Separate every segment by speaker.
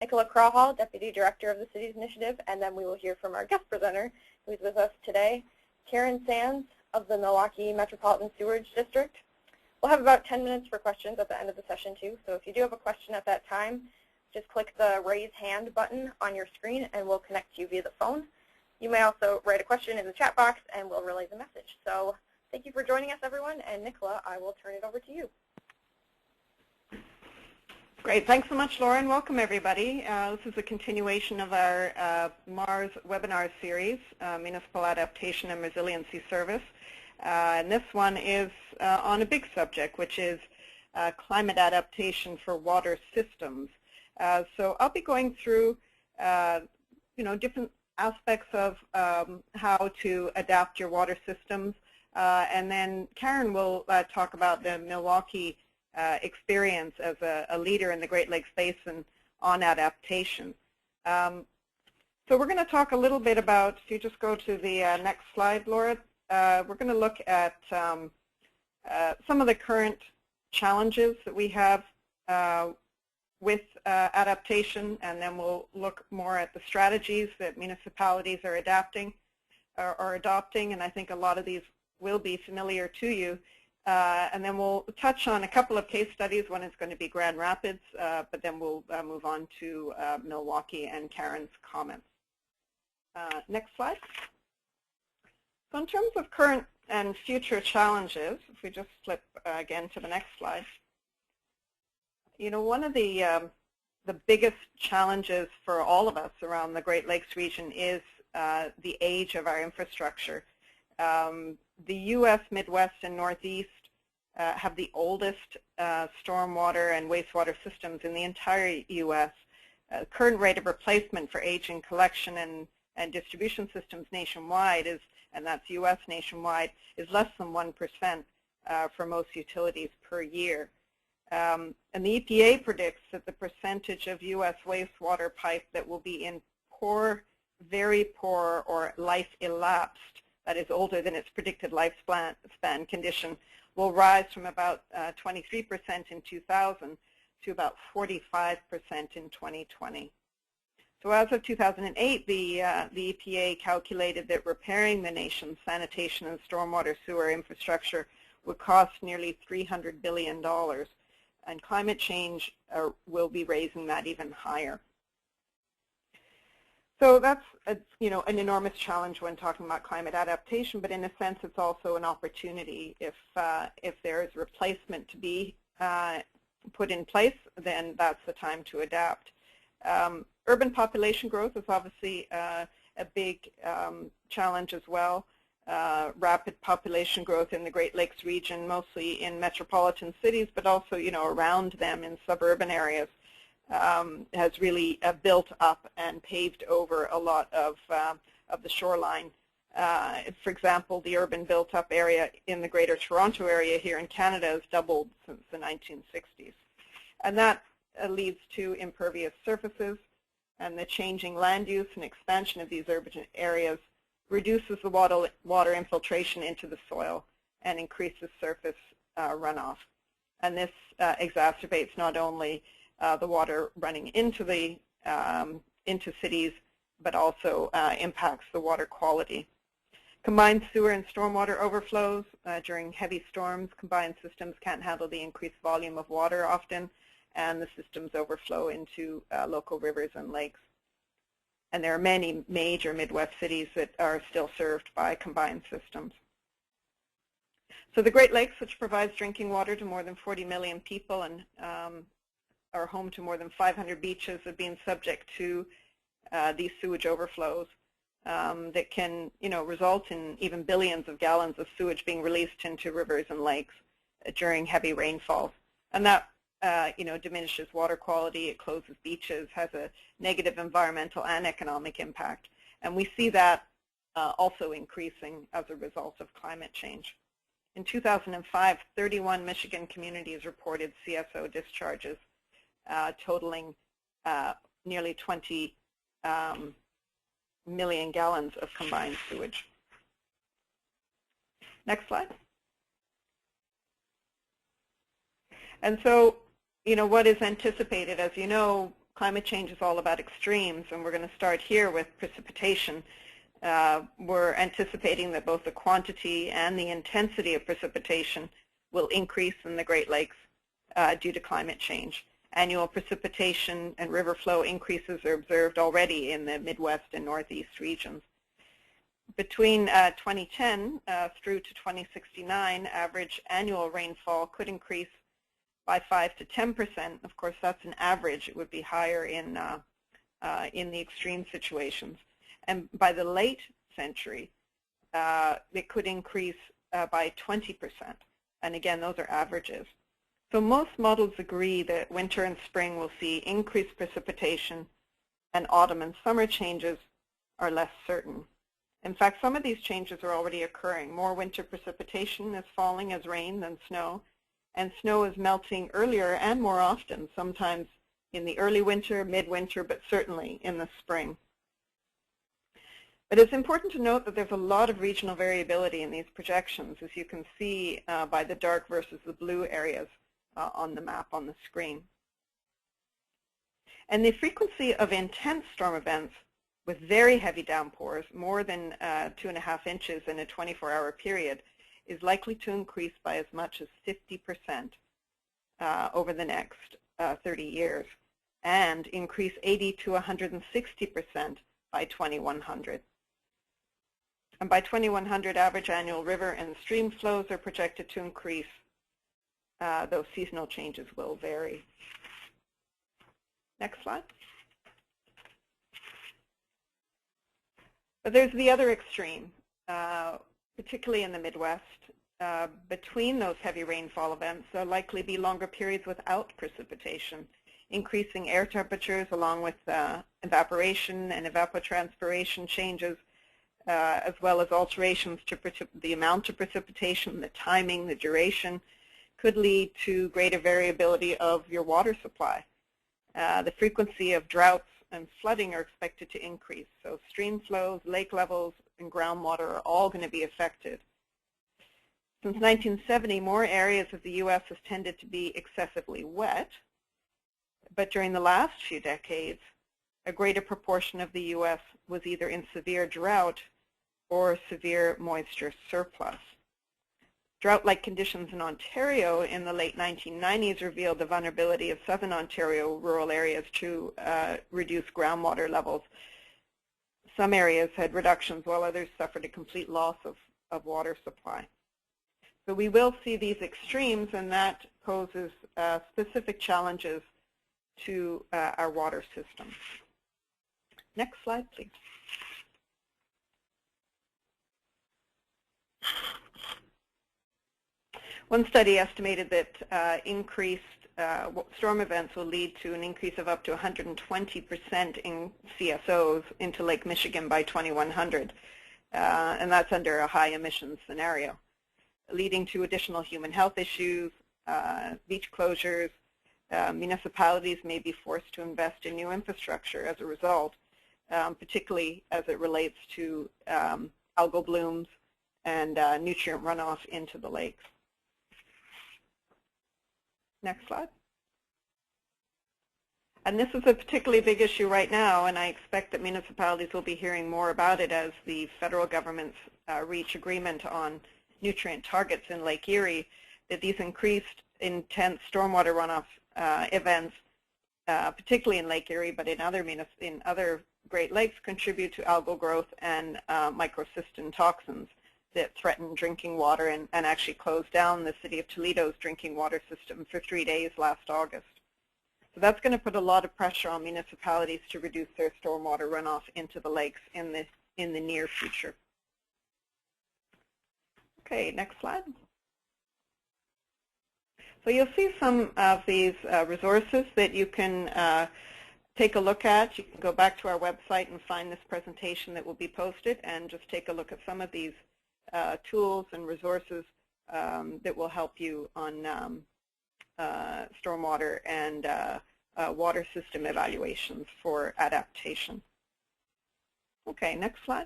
Speaker 1: Nicola Crawhall, Deputy Director of the City's Initiative, and then we will hear from our guest presenter, who is with us today, Karen Sands of the Milwaukee Metropolitan Sewerage District. We'll have about 10 minutes for questions at the end of the session, too, so if you do have a question at that time, just click the raise hand button on your screen and we'll connect you via the phone. You may also write a question in the chat box and we'll relay the message. So thank you for joining us, everyone, and Nicola, I will turn it over to you.
Speaker 2: Great. Thanks so much, Lauren. Welcome, everybody. This is a continuation of our MARS webinar series, Municipal Adaptation and Resiliency Service. And this one is on a big subject, which is climate adaptation for water systems. So I'll be going through, different aspects of how to adapt your water systems. And then Karen will talk about the Milwaukee experience as a leader in the Great Lakes Basin on adaptation. So we're going to talk a little bit about, if you just go to the next slide, Laura, we're going to look at some of the current challenges that we have with adaptation, and then we'll look more at the strategies that municipalities are adopting, and I think a lot of these will be familiar to you. And then we'll touch on a couple of case studies. One is going to be Grand Rapids, but then we'll move on to Milwaukee and Karen's comments. Next slide. So in terms of current and future challenges, if we just flip again to the next slide, one of the biggest challenges for all of us around the Great Lakes region is the age of our infrastructure. The U.S. Midwest and Northeast have the oldest stormwater and wastewater systems in the entire U.S. Current rate of replacement for aging collection and distribution systems nationwide is, and that's U.S. nationwide, is less than 1% for most utilities per year. And the EPA predicts that the percentage of U.S. wastewater pipe that will be in poor, very poor, or life elapsed, that is older than its predicted lifespan condition, will rise from about 23% in 2000 to about 45% in 2020. So as of 2008, the EPA calculated that repairing the nation's sanitation and stormwater sewer infrastructure would cost nearly $300 billion, and climate change will be raising that even higher. So that's an enormous challenge when talking about climate adaptation, but in a sense it's also an opportunity. If there is replacement to be put in place, then that's the time to adapt. Urban population growth is obviously a big challenge as well. Rapid population growth in the Great Lakes region, mostly in metropolitan cities, but also around them in suburban areas. Has really built up and paved over a lot of the shoreline. For example, the urban built-up area in the Greater Toronto area here in Canada has doubled since the 1960s. And that leads to impervious surfaces, and the changing land use and expansion of these urban areas reduces the water infiltration into the soil and increases surface runoff. And this exacerbates not only the water running into cities, but also impacts the water quality. Combined sewer and stormwater overflows during heavy storms. Combined systems can't handle the increased volume of water often, and the systems overflow into local rivers and lakes. And there are many major Midwest cities that are still served by combined systems. So the Great Lakes, which provides drinking water to more than 40 million people and are home to more than 500 beaches, have been subject to these sewage overflows that can, result in even billions of gallons of sewage being released into rivers and lakes during heavy rainfalls. And that, diminishes water quality, it closes beaches, has a negative environmental and economic impact. And we see that also increasing as a result of climate change. In 2005, 31 Michigan communities reported CSO discharges totaling nearly 20 million gallons of combined sewage. Next slide. And so, what is anticipated? As you know, climate change is all about extremes, and we're going to start here with precipitation. We're anticipating that both the quantity and the intensity of precipitation will increase in the Great Lakes due to climate change. Annual precipitation and river flow increases are observed already in the Midwest and Northeast regions. Between 2010 through to 2069, average annual rainfall could increase by 5 to 10%. Of course, that's an average. It would be higher in the extreme situations. And by the late century, it could increase by 20%. And again, those are averages. So most models agree that winter and spring will see increased precipitation, and autumn and summer changes are less certain. In fact, some of these changes are already occurring. More winter precipitation is falling as rain than snow, and snow is melting earlier and more often, sometimes in the early winter, midwinter, but certainly in the spring. But it's important to note that there's a lot of regional variability in these projections, as you can see by the dark versus the blue areas on the map on the screen. And the frequency of intense storm events with very heavy downpours, more than 2.5 inches in a 24-hour period, is likely to increase by as much as 50% over the next 30 years, and increase 80 to 160% by 2100. And by 2100, average annual river and stream flows are projected to increase, though seasonal changes will vary. Next slide. But there's the other extreme, particularly in the Midwest. Between those heavy rainfall events, there'll likely be longer periods without precipitation, increasing air temperatures along with evaporation and evapotranspiration changes, as well as alterations to the amount of precipitation, the timing, the duration, could lead to greater variability of your water supply. The frequency of droughts and flooding are expected to increase. So stream flows, lake levels, and groundwater are all going to be affected. Since 1970, more areas of the U.S. have tended to be excessively wet, but during the last few decades, a greater proportion of the U.S. was either in severe drought or severe moisture surplus. Drought-like conditions in Ontario in the late 1990s revealed the vulnerability of southern Ontario rural areas to reduced groundwater levels. Some areas had reductions while others suffered a complete loss of water supply. So we will see these extremes, and that poses specific challenges to our water system. Next slide, please. One study estimated that increased storm events will lead to an increase of up to 120% in CSOs into Lake Michigan by 2100, and that's under a high emissions scenario, leading to additional human health issues, beach closures. Municipalities may be forced to invest in new infrastructure as a result, particularly as it relates to algal blooms and nutrient runoff into the lakes. Next slide. And this is a particularly big issue right now, and I expect that municipalities will be hearing more about it as the federal governments reach agreement on nutrient targets in Lake Erie, that these increased intense stormwater runoff events, particularly in Lake Erie, but in other Great Lakes, contribute to algal growth and microcystin toxins that threaten drinking water and actually closed down the city of Toledo's drinking water system for 3 days last August. So that's going to put a lot of pressure on municipalities to reduce their stormwater runoff into the lakes in the near future. Okay, next slide. So you'll see some of these resources that you can take a look at. You can go back to our website and find this presentation that will be posted and just take a look at some of these tools and resources that will help you on stormwater and water system evaluations for adaptation. Okay, next slide.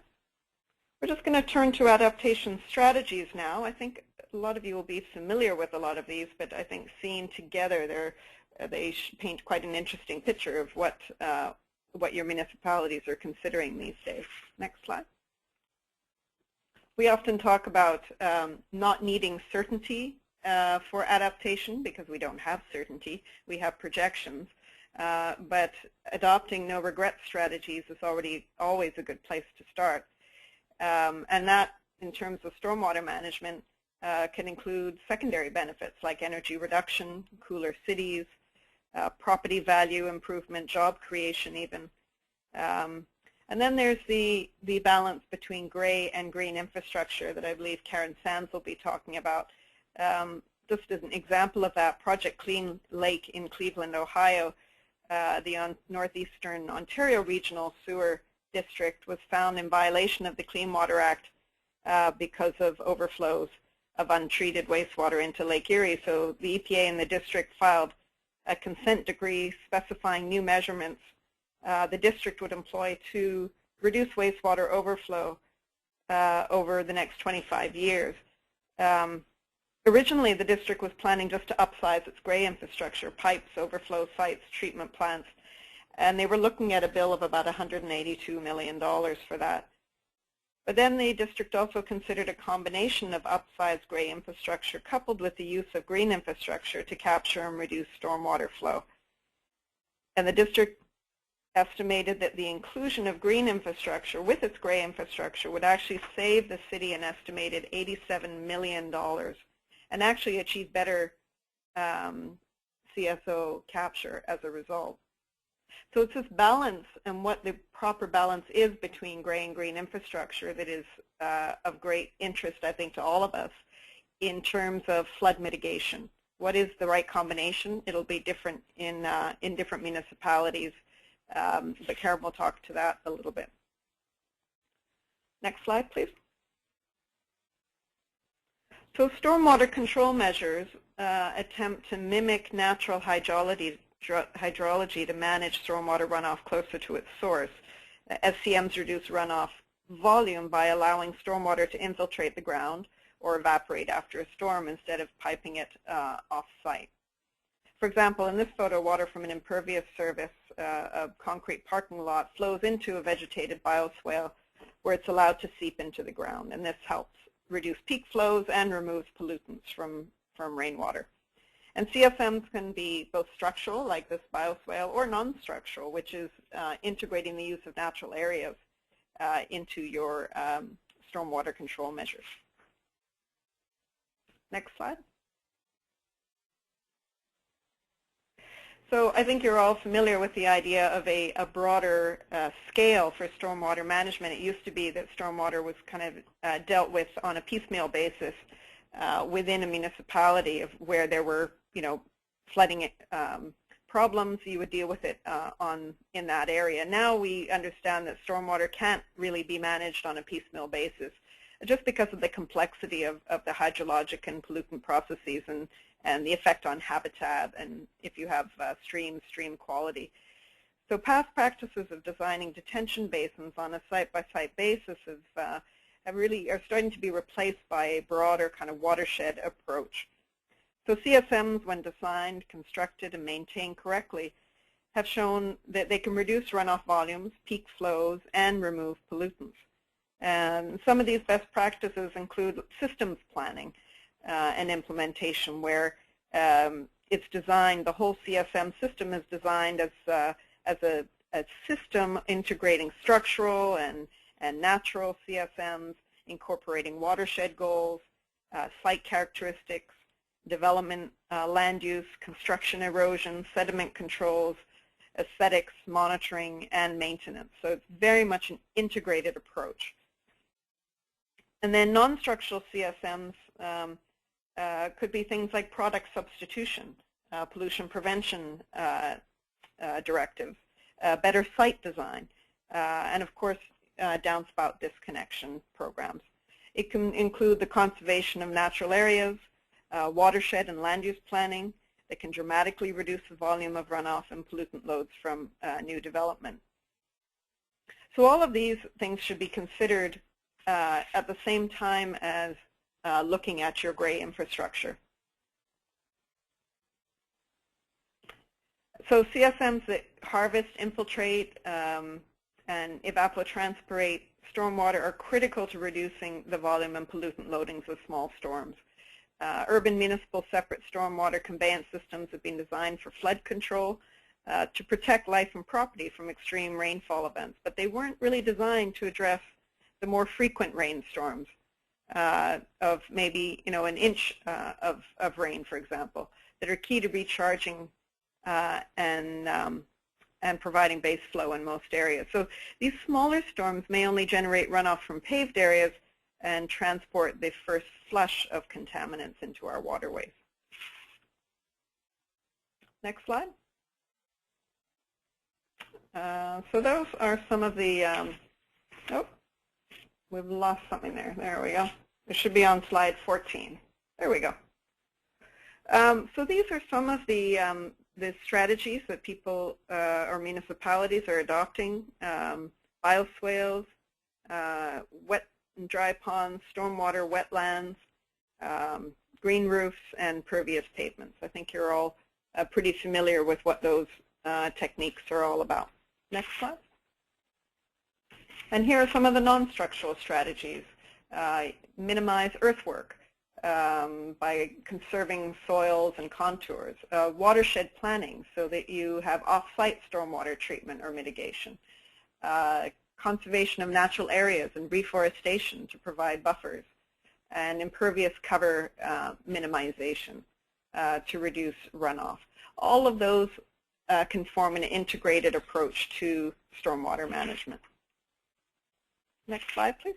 Speaker 2: We're just going to turn to adaptation strategies now. I think a lot of you will be familiar with a lot of these, but I think seen together, they're they paint quite an interesting picture of what your municipalities are considering these days. Next slide. We often talk about not needing certainty for adaptation because we don't have certainty. We have projections. But adopting no-regret strategies is always a good place to start. And that, in terms of stormwater management, can include secondary benefits like energy reduction, cooler cities, property value improvement, job creation even. And then there's the balance between gray and green infrastructure that I believe Karen Sands will be talking about. Just as an example of that, Project Clean Lake in Cleveland, Ohio, the Northeastern Ontario Regional Sewer District was found in violation of the Clean Water Act because of overflows of untreated wastewater into Lake Erie. So the EPA and the district filed a consent decree specifying new measurements the district would employ to reduce wastewater overflow over the next 25 years. Originally, the district was planning just to upsize its gray infrastructure, pipes, overflow sites, treatment plants, and they were looking at a bill of about $182 million for that. But then the district also considered a combination of upsized gray infrastructure coupled with the use of green infrastructure to capture and reduce stormwater flow. And the district estimated that the inclusion of green infrastructure with its gray infrastructure would actually save the city an estimated $87 million and actually achieve better CSO capture as a result. So it's this balance and what the proper balance is between gray and green infrastructure that is of great interest, I think, to all of us in terms of flood mitigation. What is the right combination? It'll be different in different municipalities, but Karen will talk to that a little bit. Next slide, please. So stormwater control measures attempt to mimic natural hydrology to manage stormwater runoff closer to its source. SCMs reduce runoff volume by allowing stormwater to infiltrate the ground or evaporate after a storm instead of piping it off-site. For example, in this photo, water from an impervious surface, a concrete parking lot, flows into a vegetated bioswale where it's allowed to seep into the ground, and this helps reduce peak flows and removes pollutants from rainwater. And CSMs can be both structural, like this bioswale, or non-structural, which is integrating the use of natural areas into your stormwater control measures. Next slide. So I think you're all familiar with the idea of a broader scale for stormwater management. It used to be that stormwater was kind of dealt with on a piecemeal basis within a municipality of where there were, flooding problems. You would deal with it in that area. Now we understand that stormwater can't really be managed on a piecemeal basis, just because of the complexity of the hydrologic and pollutant processes and the effect on habitat and if you have stream quality. So past practices of designing detention basins on a site-by-site basis are starting to be replaced by a broader kind of watershed approach. So CSMs, when designed, constructed, and maintained correctly, have shown that they can reduce runoff volumes, peak flows, and remove pollutants. And some of these best practices include systems planning and implementation, where it's designed, the whole CSM system is designed as a system integrating structural and natural CSMs, incorporating watershed goals, site characteristics, development, land use, construction erosion, sediment controls, aesthetics, monitoring, and maintenance. So it's very much an integrated approach. And then non-structural CSMs could be things like product substitution, pollution prevention directives, better site design, and of course downspout disconnection programs. It can include the conservation of natural areas, watershed and land use planning that can dramatically reduce the volume of runoff and pollutant loads from new development. So all of these things should be considered at the same time as looking at your gray infrastructure. So CSMs that harvest, infiltrate, and evapotranspirate stormwater are critical to reducing the volume and pollutant loadings of small storms. Urban municipal separate stormwater conveyance systems have been designed for flood control to protect life and property from extreme rainfall events, but they weren't really designed to address the more frequent rainstorms of maybe an inch of rain, for example, that are key to recharging and providing base flow in most areas. So these smaller storms may only generate runoff from paved areas and transport the first flush of contaminants into our waterways. Next slide. So those are some of the, oh, we've lost something there. There we go. It should be on slide 14. There we go. So these are some of the strategies that people or municipalities are adopting: bioswales, wet and dry ponds, stormwater wetlands, green roofs, and pervious pavements. I think you're all pretty familiar with what those techniques are all about. Next slide. And here are some of the non-structural strategies. Minimize earthwork by conserving soils and contours. Watershed planning so that you have off-site stormwater treatment or mitigation. Conservation of natural areas and reforestation to provide buffers. And impervious cover minimization to reduce runoff. All of those can form an integrated approach to stormwater management. Next slide, please.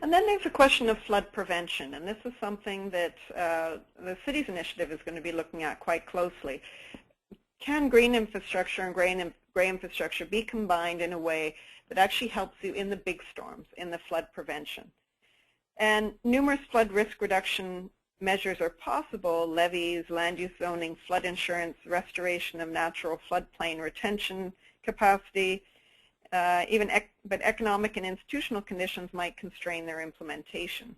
Speaker 2: And then there's a question of flood prevention, and this is something that the city's initiative is going to be looking at quite closely. Can green infrastructure and gray infrastructure be combined in a way that actually helps you in the big storms, in the flood prevention? And numerous flood risk reduction measures are possible: levees, land use zoning, flood insurance, restoration of natural floodplain retention capacity, but economic and institutional conditions might constrain their implementation.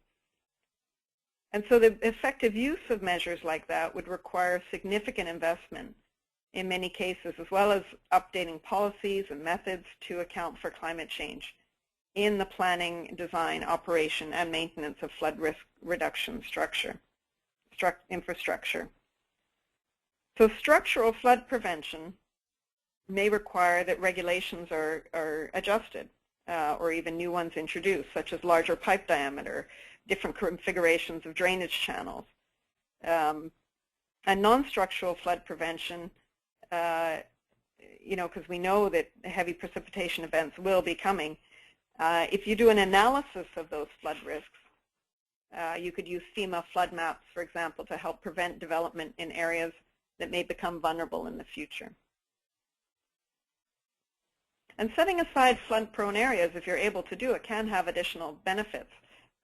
Speaker 2: And so the effective use of measures like that would require significant investment in many cases, as well as updating policies and methods to account for climate change in the planning, design, operation, and maintenance of flood risk reduction infrastructure. So structural flood prevention may require that regulations are adjusted or even new ones introduced, such as larger pipe diameter, different configurations of drainage channels. And non-structural flood prevention, because we know that heavy precipitation events will be coming, if you do an analysis of those flood risks, you could use FEMA flood maps, for example, to help prevent development in areas that may become vulnerable in the future. And setting aside flood-prone areas, if you're able to do it, can have additional benefits.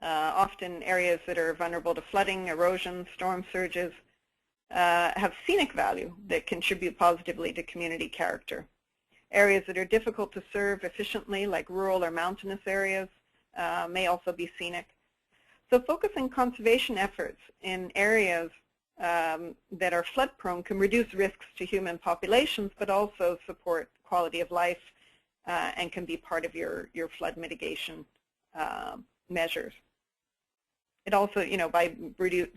Speaker 2: Often areas that are vulnerable to flooding, erosion, storm surges have scenic value that contribute positively to community character. Areas that are difficult to serve efficiently, like rural or mountainous areas, may also be scenic. So focusing conservation efforts in areas that are flood-prone can reduce risks to human populations, but also support quality of life and can be part of your flood mitigation measures. It also, by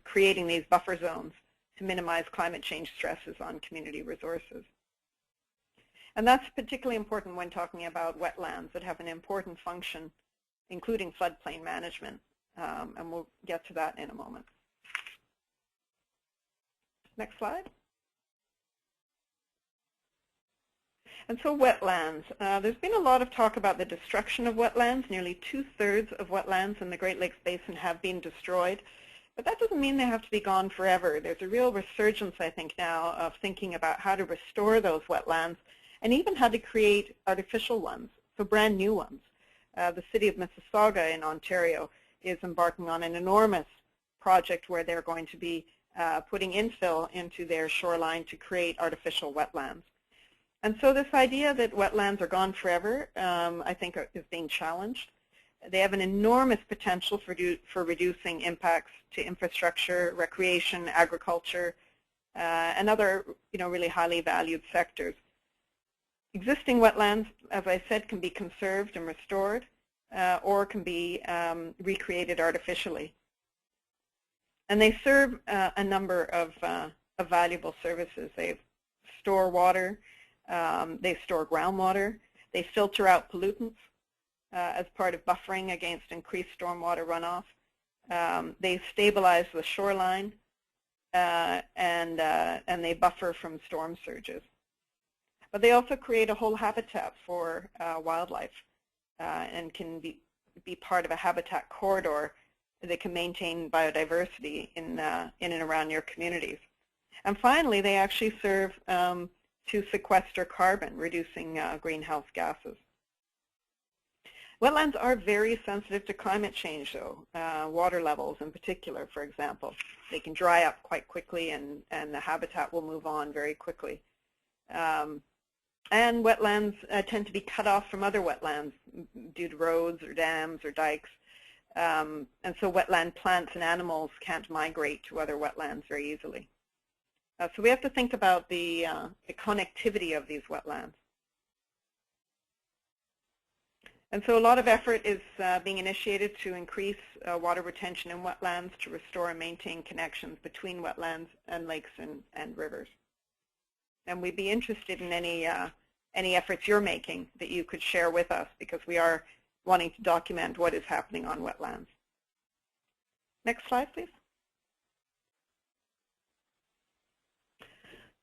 Speaker 2: creating these buffer zones to minimize climate change stresses on community resources. And that's particularly important when talking about wetlands that have an important function, including floodplain management. And we'll get to that in a moment. Next slide. And so wetlands. There's been a lot of talk about the destruction of wetlands. Nearly 2/3 of wetlands in the Great Lakes Basin have been destroyed. But that doesn't mean they have to be gone forever. There's a real resurgence, I think, now of thinking about how to restore those wetlands and even how to create artificial ones, so brand new ones. The city of Mississauga in Ontario is embarking on an enormous project where they're going to be putting infill into their shoreline to create artificial wetlands. And so this idea that wetlands are gone forever, I think, is being challenged. They have an enormous potential for reducing impacts to infrastructure, recreation, agriculture, and other really highly valued sectors. Existing wetlands, as I said, can be conserved and restored or can be recreated artificially. And they serve a number of valuable services. They store water, they store groundwater, they filter out pollutants as part of buffering against increased stormwater runoff. They stabilize the shoreline and they buffer from storm surges. But they also create a whole habitat for wildlife and can be part of a habitat corridor that can maintain biodiversity in and around your communities. And finally, they actually serve to sequester carbon, reducing greenhouse gases. Wetlands are very sensitive to climate change, though, water levels in particular, for example. They can dry up quite quickly, and the habitat will move on very quickly. And wetlands tend to be cut off from other wetlands due to roads or dams or dikes. And so wetland plants and animals can't migrate to other wetlands very easily. So we have to think about the connectivity of these wetlands. And so a lot of effort is being initiated to increase water retention in wetlands, to restore and maintain connections between wetlands and lakes and rivers. And we'd be interested in any efforts you're making that you could share with us, because we are wanting to document what is happening on wetlands. Next slide, please.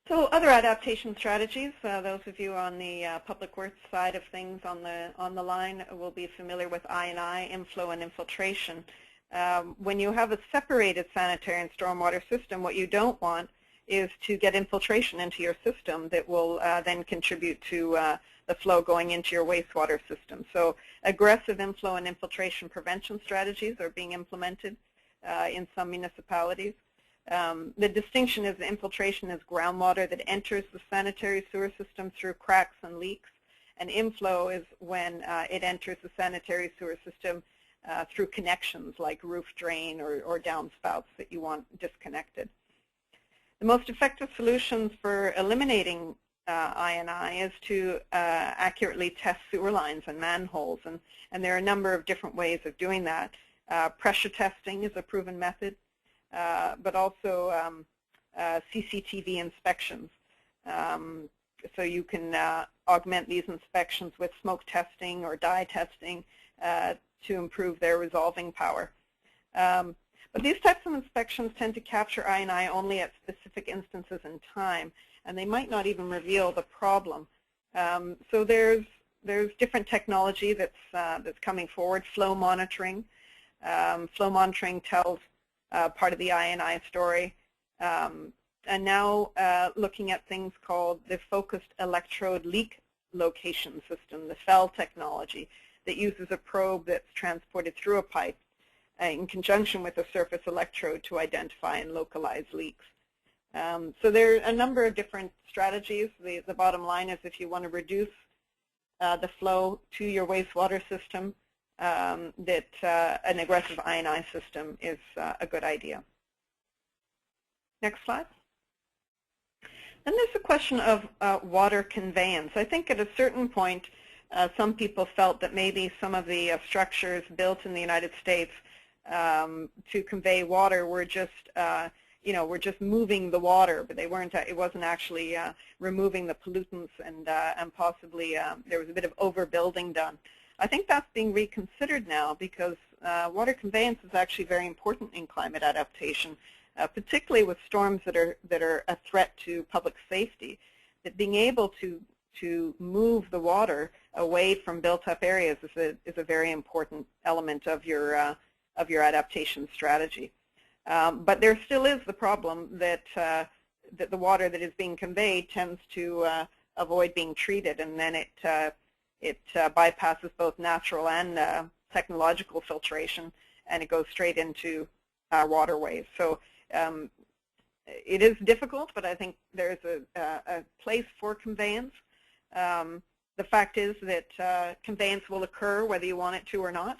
Speaker 2: So other adaptation strategies, those of you on the public works side of things on the line will be familiar with I&I, inflow and infiltration. When you have a separated sanitary and stormwater system, what you don't want is to get infiltration into your system that will then contribute to the flow going into your wastewater system. So aggressive inflow and infiltration prevention strategies are being implemented in some municipalities. The distinction is the infiltration is groundwater that enters the sanitary sewer system through cracks and leaks, and inflow is when it enters the sanitary sewer system through connections like roof drain or downspouts that you want disconnected. The most effective solutions for eliminating I&I is to accurately test sewer lines and manholes, and there are a number of different ways of doing that. Pressure testing is a proven method, but also CCTV inspections. So you can augment these inspections with smoke testing or dye testing to improve their resolving power. But these types of inspections tend to capture I&I only at specific instances in time, and they might not even reveal the problem. So there's different technology that's coming forward. Flow monitoring. Flow monitoring tells part of the I&I story. And now looking at things called the Focused Electrode Leak Location System, the FEL technology, that uses a probe that's transported through a pipe in conjunction with a surface electrode to identify and localize leaks. So there are a number of different strategies. The bottom line is, if you want to reduce the flow to your wastewater system, that an aggressive I&I system is a good idea. Next slide. Then there's the question of water conveyance. I think at a certain point, some people felt that maybe some of the structures built in the United States to convey water were just, were just moving the water, but they weren't. It wasn't actually removing the pollutants, and possibly there was a bit of overbuilding done. I think that's being reconsidered now, because water conveyance is actually very important in climate adaptation, particularly with storms that are a threat to public safety. That being able to move the water away from built-up areas is a very important element of your adaptation strategy. But there still is the problem that the water that is being conveyed tends to avoid being treated, and then it bypasses both natural and technological filtration, and it goes straight into our waterways. So it is difficult, but I think there's a place for conveyance. The fact is that conveyance will occur whether you want it to or not,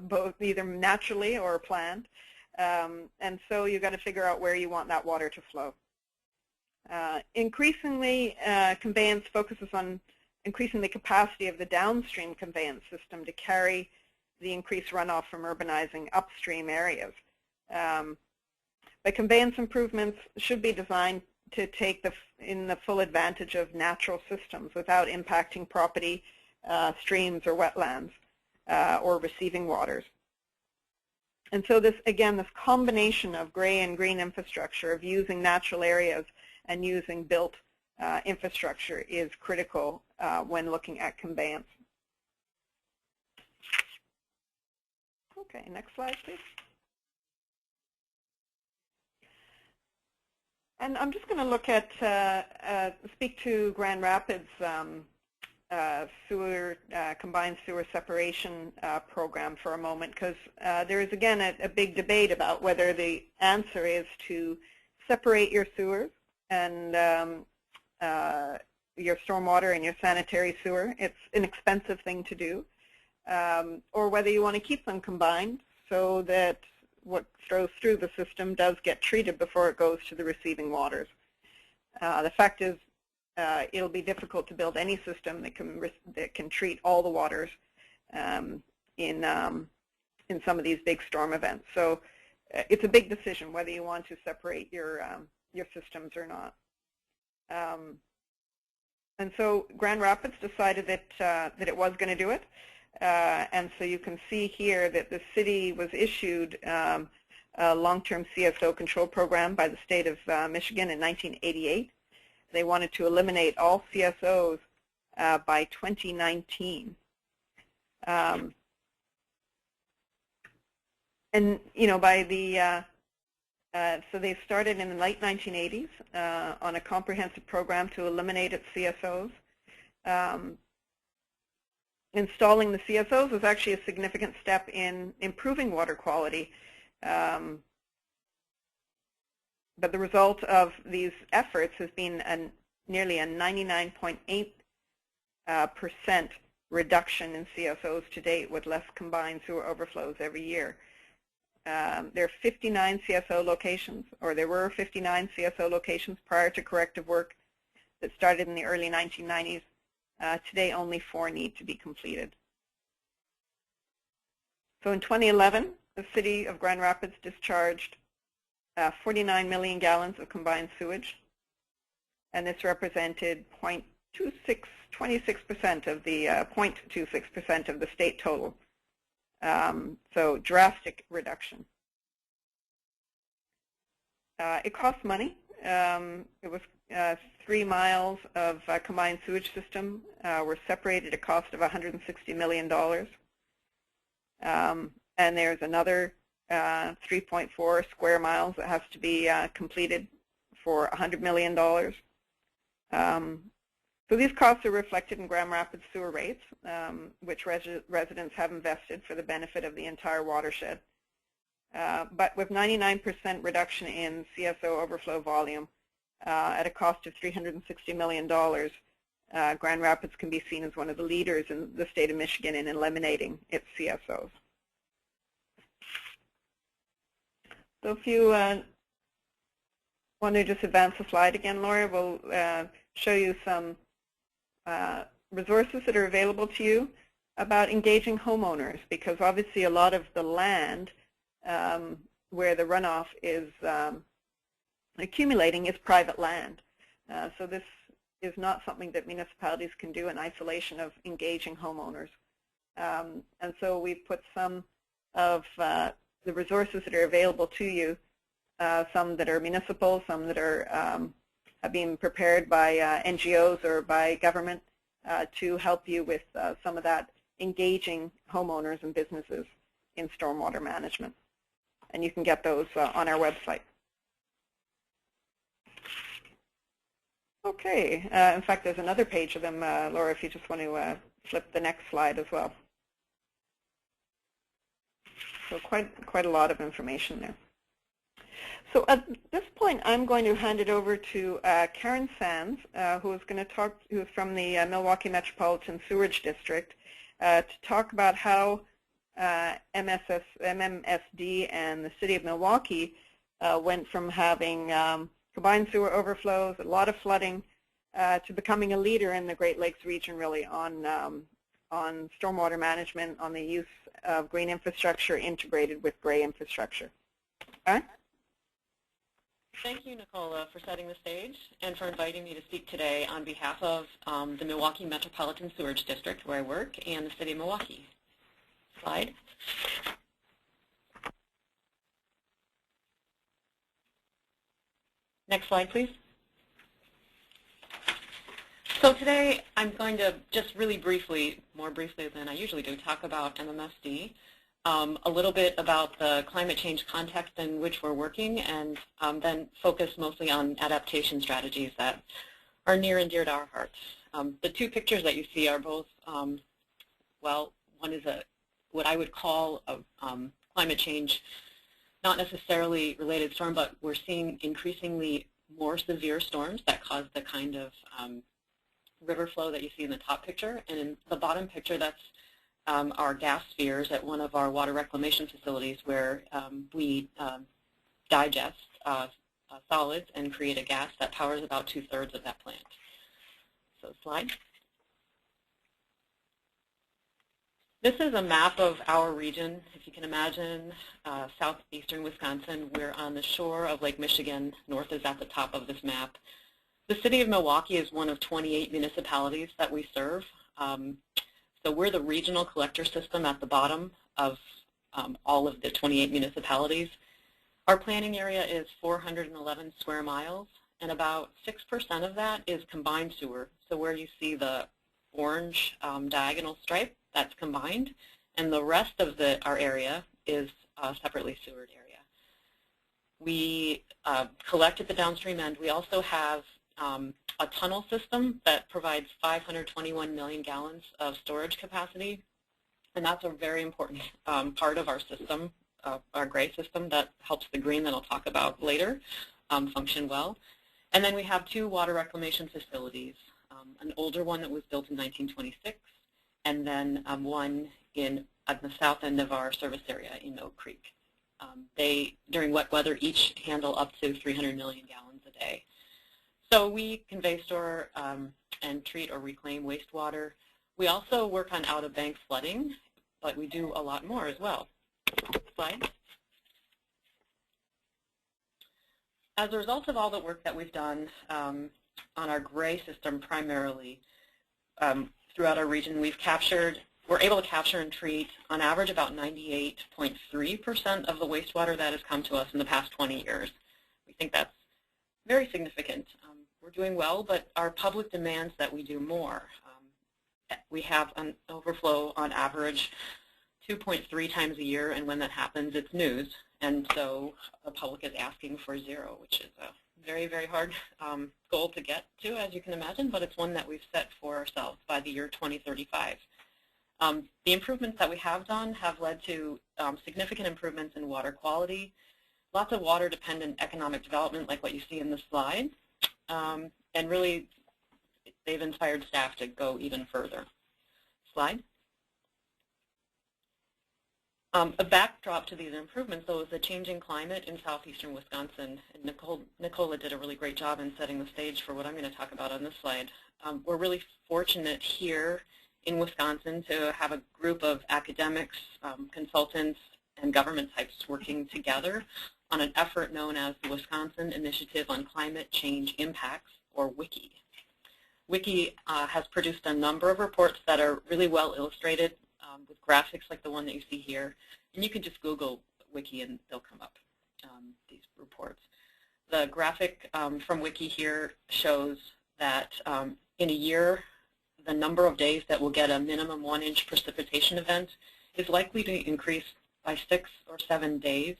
Speaker 2: both either naturally or planned. And so you've got to figure out where you want that water to flow. Increasingly, conveyance focuses on increasing the capacity of the downstream conveyance system to carry the increased runoff from urbanizing upstream areas. But conveyance improvements should be designed to take in the full advantage of natural systems without impacting property, streams, or wetlands, or receiving waters. And so this, again, this combination of gray and green infrastructure, of using natural areas and using built infrastructure, is critical when looking at conveyance. Okay, next slide, please. And I'm just going to look at, speak to Grand Rapids combined sewer separation program for a moment, because there is, again, a big debate about whether the answer is to separate your sewers and your stormwater and your sanitary sewer. It's an expensive thing to do. Or whether you want to keep them combined so that what goes through the system does get treated before it goes to the receiving waters. The fact is, it'll be difficult to build any system that can treat all the waters in some of these big storm events. So it's a big decision whether you want to separate your systems or not. And so Grand Rapids decided that it was going to do it. And so you can see here that the city was issued a long-term CSO control program by the state of Michigan in 1988. They wanted to eliminate all CSOs by 2019. And, you know, by the, so they started in the late 1980s on a comprehensive program to eliminate its CSOs. Installing the CSOs was actually a significant step in improving water quality. But the result of these efforts has been nearly a 99.8% reduction in CSOs to date, with less combined sewer overflows every year. There are 59 CSO locations, or there were 59 CSO locations prior to corrective work that started in the early 1990s. Today, only 4 need to be completed. So in 2011, the city of Grand Rapids discharged 49 million gallons of combined sewage, and this represented 26% of the 0.26% of the state total. So drastic reduction. It costs money. It was 3 miles of combined sewage system were separated at a cost of $160 million. And there's another 3.4 square miles that has to be completed for $100 million. So these costs are reflected in Grand Rapids sewer rates, which residents have invested for the benefit of the entire watershed. But with 99% reduction in CSO overflow volume at a cost of $360 million, Grand Rapids can be seen as one of the leaders in the state of Michigan in eliminating its CSOs. So if you want to just advance the slide again, Laura, we'll show you some resources that are available to you about engaging homeowners, because obviously a lot of the land where the runoff is accumulating is private land. So this is not something that municipalities can do in isolation of engaging homeowners. And so we've put some of the resources that are available to you, some that are municipal, some that are being prepared by NGOs or by government to help you with some of that engaging homeowners and businesses in stormwater management. And you can get those on our website. Okay, in fact, there's another page of them, Laura, if you just want to flip the next slide as well. So quite a lot of information there. So at this point, I'm going to hand it over to Karen Sands, who is from the Milwaukee Metropolitan Sewerage District, to talk about how MMSD and the City of Milwaukee went from having combined sewer overflows, a lot of flooding, to becoming a leader in the Great Lakes region really on stormwater management, on the use of green infrastructure integrated with gray infrastructure. All right?
Speaker 3: Thank you, Nicola, for setting the stage and for inviting me to speak today on behalf of the Milwaukee Metropolitan Sewerage District, where I work, and the City of Milwaukee. Slide. Next slide, please. So today I'm going to just really briefly, more briefly than I usually do, talk about MMSD, a little bit about the climate change context in which we're working, and then focus mostly on adaptation strategies that are near and dear to our hearts. The two pictures that you see are both, well, one is what I would call a climate change, not necessarily related storm, but we're seeing increasingly more severe storms that cause the kind of river flow that you see in the top picture. And in the bottom picture, that's our gas spheres at one of our water reclamation facilities where we digest solids and create a gas that powers about 2/3 of that plant. So slide. This is a map of our region. If you can imagine, southeastern Wisconsin. We're on the shore of Lake Michigan. North is at the top of this map. The City of Milwaukee is one of 28 municipalities that we serve. So we're the regional collector system at the bottom of all of the 28 municipalities. Our planning area is 411 square miles, and about 6% of that is combined sewer. So where you see the orange diagonal stripe, that's combined, and the rest of our area is separately sewered area. We collect at the downstream end. We also have a tunnel system that provides 521 million gallons of storage capacity, and that's a very important part of our system, our gray system that helps the green that I'll talk about later function well. And then we have two water reclamation facilities, an older one that was built in 1926, and then one at the south end of our service area in Oak Creek. They, during wet weather, each handle up to 300 million gallons a day. So we convey, store, and treat or reclaim wastewater. We also work on out-of-bank flooding, but we do a lot more as well. Slide. As a result of all the work that we've done on our gray system primarily throughout our region, we're able to capture and treat on average about 98.3% of the wastewater that has come to us in the past 20 years. We think that's very significant. We're doing well, but our public demands that we do more. We have an overflow on average 2.3 times a year, and when that happens, it's news. And so the public is asking for zero, which is a very, very hard goal to get to, as you can imagine, but it's one that we've set for ourselves by the year 2035. The improvements that we have done have led to significant improvements in water quality, lots of water-dependent economic development like what you see in this slide, and really they've inspired staff to go even further. Slide. A backdrop to these improvements, though, is the changing climate in southeastern Wisconsin. And Nicola did a really great job in setting the stage for what I'm going to talk about on this slide. We're really fortunate here in Wisconsin to have a group of academics, consultants, and government types working together on an effort known as the Wisconsin Initiative on Climate Change Impacts, or WICI. WICI has produced a number of reports that are really well illustrated with graphics like the one that you see here. And you can just Google WICI and they'll come up, these reports. The graphic from WICI here shows that in a year, the number of days that will get a minimum 1-inch precipitation event is likely to increase by 6 or 7 days.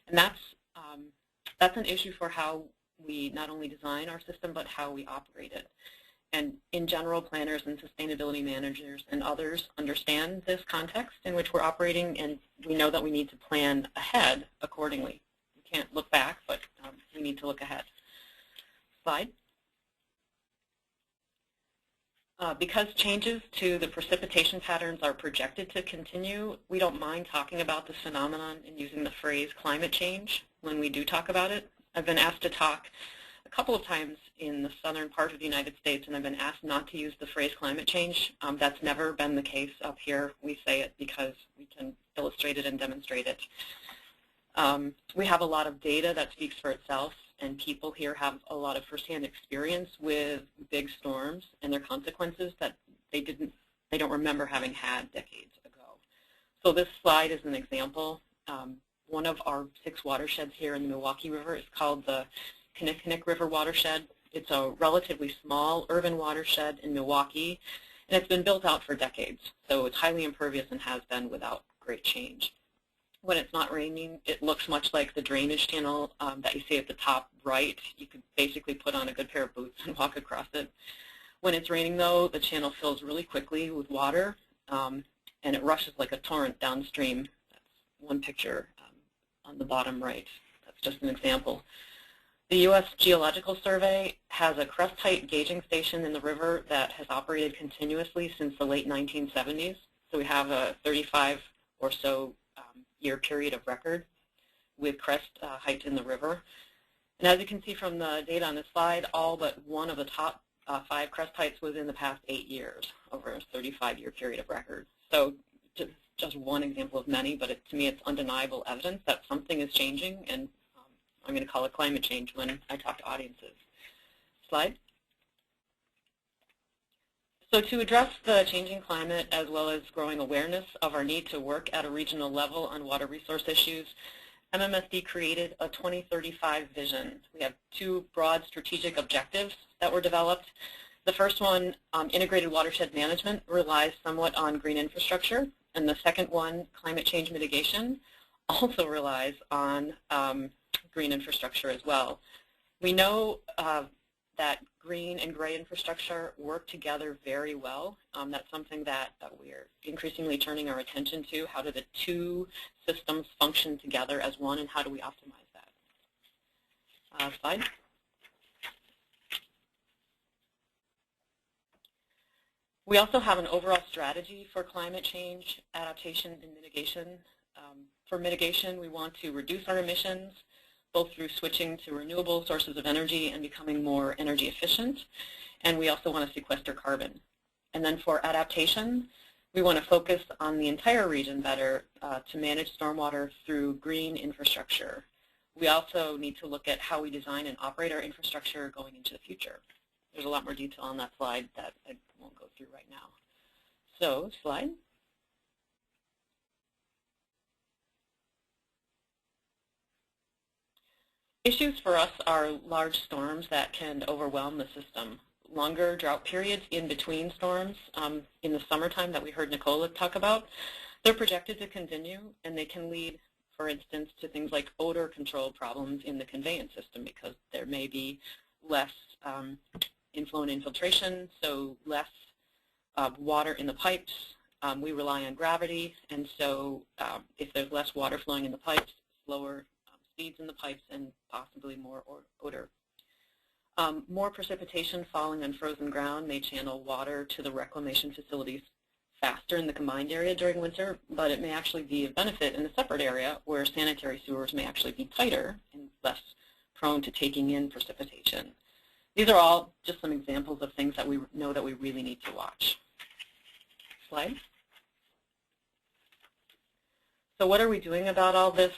Speaker 3: And that's an issue for how we not only design our system, but how we operate it. And in general, planners and sustainability managers and others understand this context in which we're operating, and we know that we need to plan ahead accordingly. We can't look back, but we need to look ahead. Slide. Because changes to the precipitation patterns are projected to continue, we don't mind talking about this phenomenon and using the phrase climate change when we do talk about it. I've been asked to talk couple of times in the southern part of the United States, and I've been asked not to use the phrase climate change. That's never been the case up here. We say it because we can illustrate it and demonstrate it. We have a lot of data that speaks for itself, and people here have a lot of firsthand experience with big storms and their consequences that they don't remember having had decades ago. So this slide is an example. One of our 6 watersheds here in the Milwaukee River is called the Kinnickinnic River watershed. It's a relatively small urban watershed in Milwaukee, and it's been built out for decades. So it's highly impervious and has been without great change. When it's not raining, it looks much like the drainage channel that you see at the top right. You could basically put on a good pair of boots and walk across it. When it's raining, though, the channel fills really quickly with water, and it rushes like a torrent downstream. That's one picture on the bottom right. That's just an example. The U.S. Geological Survey has a crest height gauging station in the river that has operated continuously since the late 1970s. So we have a 35 or so year period of record with crest height in the river. And as you can see from the data on this slide, all but one of the top 5 crest heights was in the past 8 years over a 35-year period of record. So just one example of many, but to me it's undeniable evidence that something is changing, and I'm going to call it climate change when I talk to audiences. Slide. So to address the changing climate as well as growing awareness of our need to work at a regional level on water resource issues, MMSD created a 2035 vision. We have 2 broad strategic objectives that were developed. The first one, integrated watershed management, relies somewhat on green infrastructure. And the second one, climate change mitigation, also relies on green infrastructure as well. We know that green and gray infrastructure work together very well. That's something that we're increasingly turning our attention to. How do the 2 systems function together as one, and how do we optimize that? Slide. We also have an overall strategy for climate change, adaptation, and mitigation. For mitigation, we want to reduce our emissions, both through switching to renewable sources of energy and becoming more energy efficient. And we also want to sequester carbon. And then for adaptation, we want to focus on the entire region better to manage stormwater through green infrastructure. We also need to look at how we design and operate our infrastructure going into the future. There's a lot more detail on that slide that I won't go through right now. So, slide. Issues for us are large storms that can overwhelm the system. Longer drought periods in between storms in the summertime that we heard Nicola talk about, they're projected to continue, and they can lead, for instance, to things like odor control problems in the conveyance system because there may be less inflow and infiltration, so less water in the pipes. We rely on gravity, and so if there's less water flowing in the pipes, slower speeds in the pipes, and possibly more odor. More precipitation falling on frozen ground may channel water to the reclamation facilities faster in the combined area during winter, but it may actually be a benefit in a separate area where sanitary sewers may actually be tighter and less prone to taking in precipitation. These are all just some examples of things that we know that we really need to watch. Slide. So what are we doing about all this?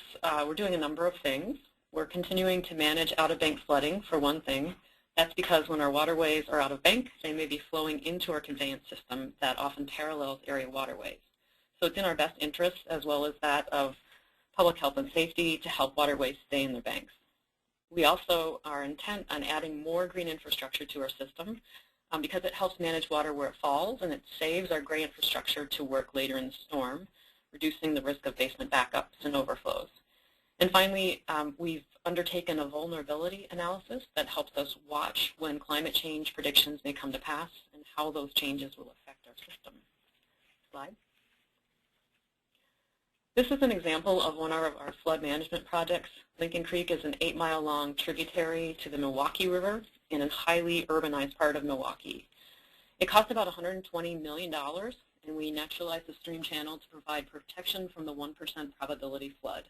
Speaker 3: We're doing a number of things. We're continuing to manage out-of-bank flooding, for one thing. That's because when our waterways are out of bank, they may be flowing into our conveyance system that often parallels area waterways. So it's in our best interest, as well as that of public health and safety, to help waterways stay in their banks. We also are intent on adding more green infrastructure to our system because it helps manage water where it falls, and it saves our gray infrastructure to work later in the storm, reducing the risk of basement backups and overflows. And finally, we've undertaken a vulnerability analysis that helps us watch when climate change predictions may come to pass and how those changes will affect our system. Slide. This is an example of one of our flood management projects. Lincoln Creek is an 8-mile-long tributary to the Milwaukee River in a highly urbanized part of Milwaukee. It cost about $120 million, and we naturalized the stream channel to provide protection from the 1% probability flood.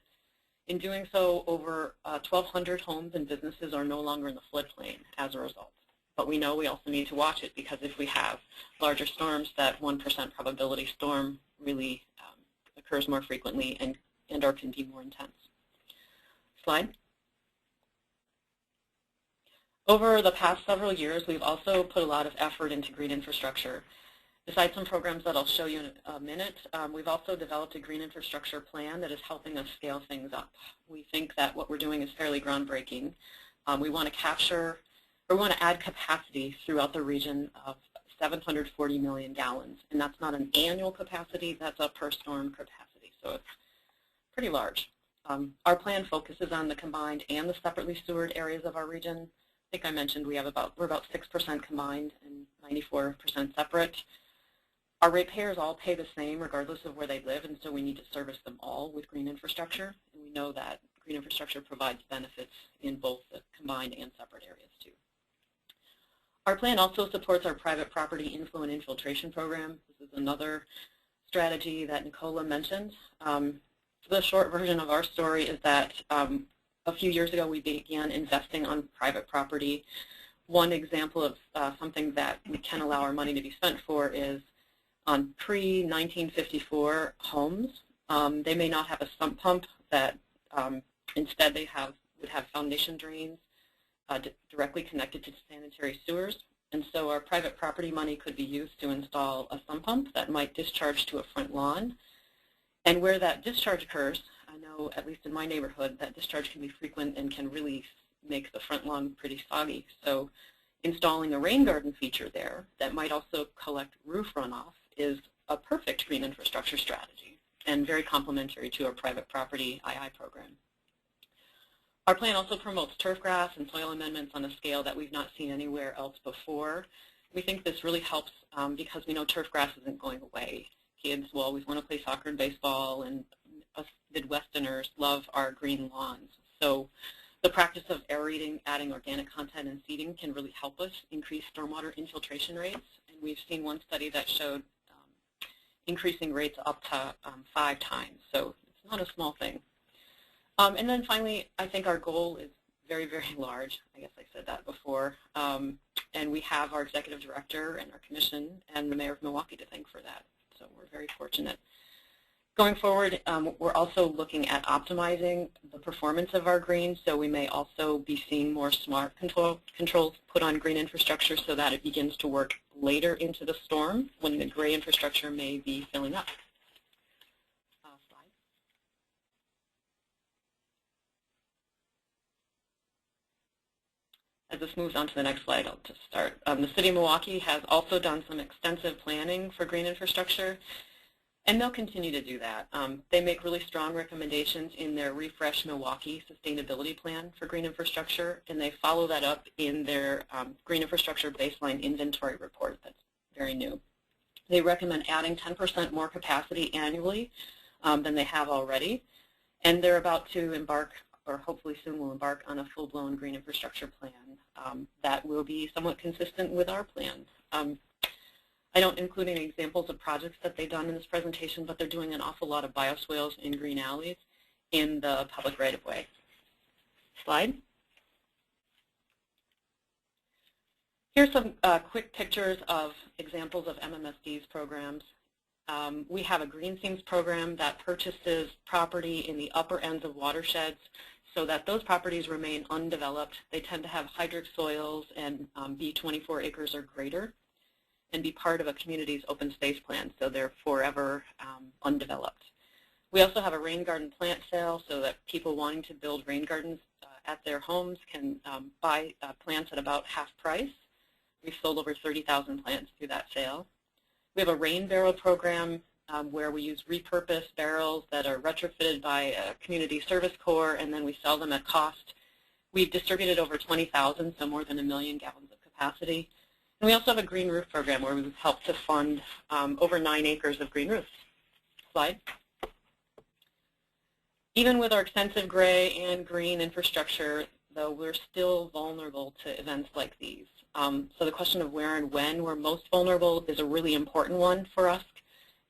Speaker 3: In doing so, over 1,200 homes and businesses are no longer in the floodplain as a result. But we know we also need to watch it, because if we have larger storms, that 1% probability storm really occurs more frequently and or can be more intense. Slide. Over the past several years, we've also put a lot of effort into green infrastructure. Besides some programs that I'll show you in a minute, we've also developed a green infrastructure plan that is helping us scale things up. We think that what we're doing is fairly groundbreaking. We want to add capacity throughout the region of 740 million gallons, and that's not an annual capacity, that's a per storm capacity, so it's pretty large. Our plan focuses on the combined and the separately sewered areas of our region. I think I mentioned we're about 6% combined and 94% separate. Our ratepayers all pay the same regardless of where they live, and so we need to service them all with green infrastructure. And we know that green infrastructure provides benefits in both the combined and separate areas too. Our plan also supports our private property inflow and infiltration program. This is another strategy that Nicola mentioned. The short version of our story is that a few years ago we began investing on private property. One example of something that we can allow our money to be spent for is on pre-1954 homes. They may not have a sump pump, that instead they would have foundation drains directly connected to sanitary sewers. And so our private property money could be used to install a sump pump that might discharge to a front lawn. And where that discharge occurs, I know at least in my neighborhood that discharge can be frequent and can really make the front lawn pretty soggy. So installing a rain garden feature there that might also collect roof runoff is a perfect green infrastructure strategy and very complementary to our private property II program. Our plan also promotes turf grass and soil amendments on a scale that we've not seen anywhere else before. We think this really helps because we know turf grass isn't going away. Kids will always want to play soccer and baseball, and us Midwesterners love our green lawns. So the practice of aerating, adding organic content, and seeding can really help us increase stormwater infiltration rates. And we've seen one study that showed increasing rates up to 5 times. So it's not a small thing. And then finally, I think our goal is very, very large. I guess I said that before. And we have our executive director and our commission and the mayor of Milwaukee to thank for that. So we're very fortunate. Going forward, we're also looking at optimizing the performance of our green, so we may also be seeing more smart controls put on green infrastructure so that it begins to work later into the storm when the gray infrastructure may be filling up. Slide. As this moves on to the next slide, I'll just start. The city of Milwaukee has also done some extensive planning for green infrastructure, and they'll continue to do that. They make really strong recommendations in their Refresh Milwaukee Sustainability Plan for green infrastructure, and they follow that up in their Green Infrastructure Baseline Inventory Report that's very new. They recommend adding 10% more capacity annually than they have already, and they're about to embark, or hopefully soon will embark, on a full-blown green infrastructure plan that will be somewhat consistent with our plan. I don't include any examples of projects that they've done in this presentation, but they're doing an awful lot of bioswales in green alleys in the public right-of-way. Slide. Here's some quick pictures of examples of MMSD's programs. We have a Green Seams program that purchases property in the upper ends of watersheds so that those properties remain undeveloped. They tend to have hydric soils and be 24 acres or greater, and be part of a community's open space plan, so they're forever undeveloped. We also have a rain garden plant sale so that people wanting to build rain gardens at their homes can buy plants at about half price. We've sold over 30,000 plants through that sale. We have a rain barrel program where we use repurposed barrels that are retrofitted by a community service corps, and then we sell them at cost. We've distributed over 20,000, so more than 1 million gallons of capacity. And we also have a green roof program where we've helped to fund over 9 acres of green roofs. Slide. Even with our extensive gray and green infrastructure, though, we're still vulnerable to events like these. So the question of where and when we're most vulnerable is a really important one for us.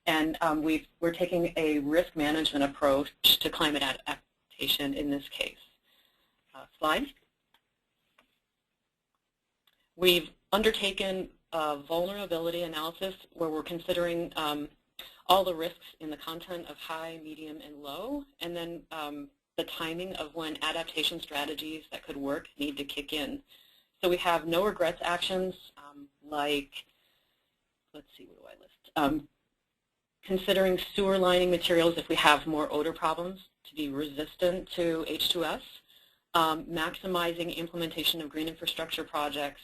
Speaker 3: And we're taking a risk management approach to climate adaptation in this case. Slide. We've undertaken a vulnerability analysis where we're considering all the risks in the content of high, medium, and low, and then the timing of when adaptation strategies that could work need to kick in. So we have no regrets actions like, let's see, what do I list? Considering sewer lining materials if we have more odor problems to be resistant to H2S, maximizing implementation of green infrastructure projects.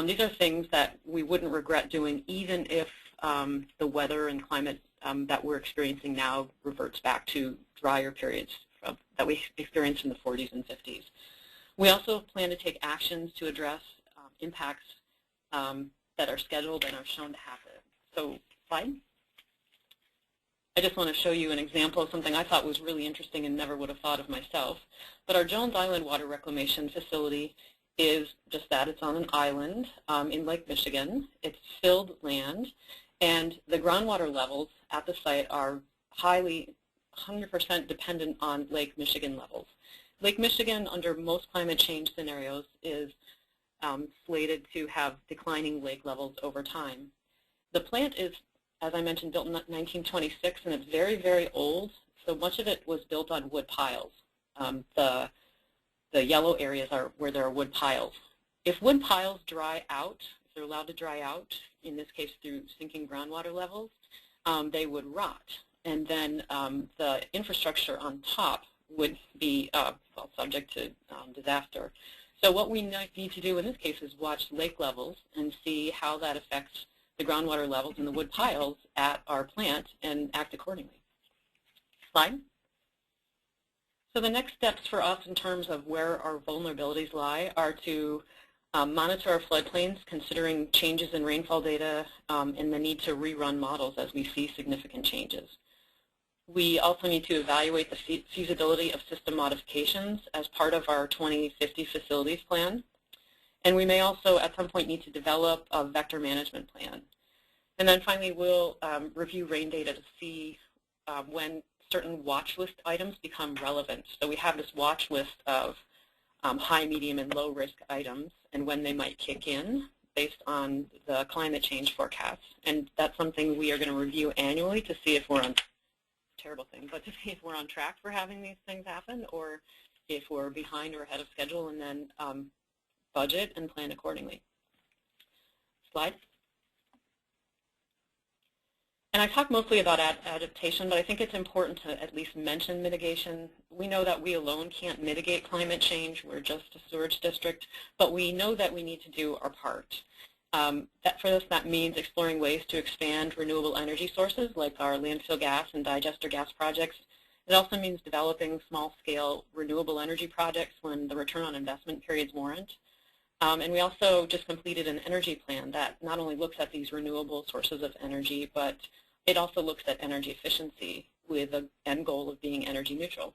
Speaker 3: These are things that we wouldn't regret doing even if the weather and climate that we're experiencing now reverts back to drier periods that we experienced in the 40s and 50s. We also plan to take actions to address impacts that are scheduled and are shown to happen. So, slide. I just want to show you an example of something I thought was really interesting and never would have thought of myself. But our Jones Island water reclamation facility is just that. It's on an island in Lake Michigan. It's filled land, and the groundwater levels at the site are highly, 100% dependent on Lake Michigan levels. Lake Michigan, under most climate change scenarios, is slated to have declining lake levels over time. The plant is, as I mentioned, built in 1926, and it's very, very old. So much of it was built on wood piles. The yellow areas are where there are wood piles. If wood piles dry out, if they're allowed to dry out, in this case through sinking groundwater levels, they would rot. And then the infrastructure on top would be well, subject to disaster. So what we need to do in this case is watch lake levels and see how that affects the groundwater levels in the wood piles at our plant and act accordingly. Slide. So the next steps for us in terms of where our vulnerabilities lie are to monitor our floodplains, considering changes in rainfall data and the need to rerun models as we see significant changes. We also need to evaluate the feasibility of system modifications as part of our 2050 facilities plan. And we may also at some point need to develop a vector management plan. And then finally, we'll review rain data to see when certain watch list items become relevant. So we have this watch list of high, medium, and low risk items and when they might kick in based on the climate change forecasts. And that's something we are going to review annually to see if we're on, terrible thing, but to see if we're on track for having these things happen or if we're behind or ahead of schedule, and then budget and plan accordingly. Slide. And I talk mostly about adaptation, but I think it's important to at least mention mitigation. We know that we alone can't mitigate climate change. We're just a sewage district, but we know that we need to do our part. For us, that means exploring ways to expand renewable energy sources like our landfill gas and digester gas projects. It also means developing small-scale renewable energy projects when the return on investment periods warrant. And we also just completed an energy plan that not only looks at these renewable sources of energy, but it also looks at energy efficiency with an end goal of being energy neutral.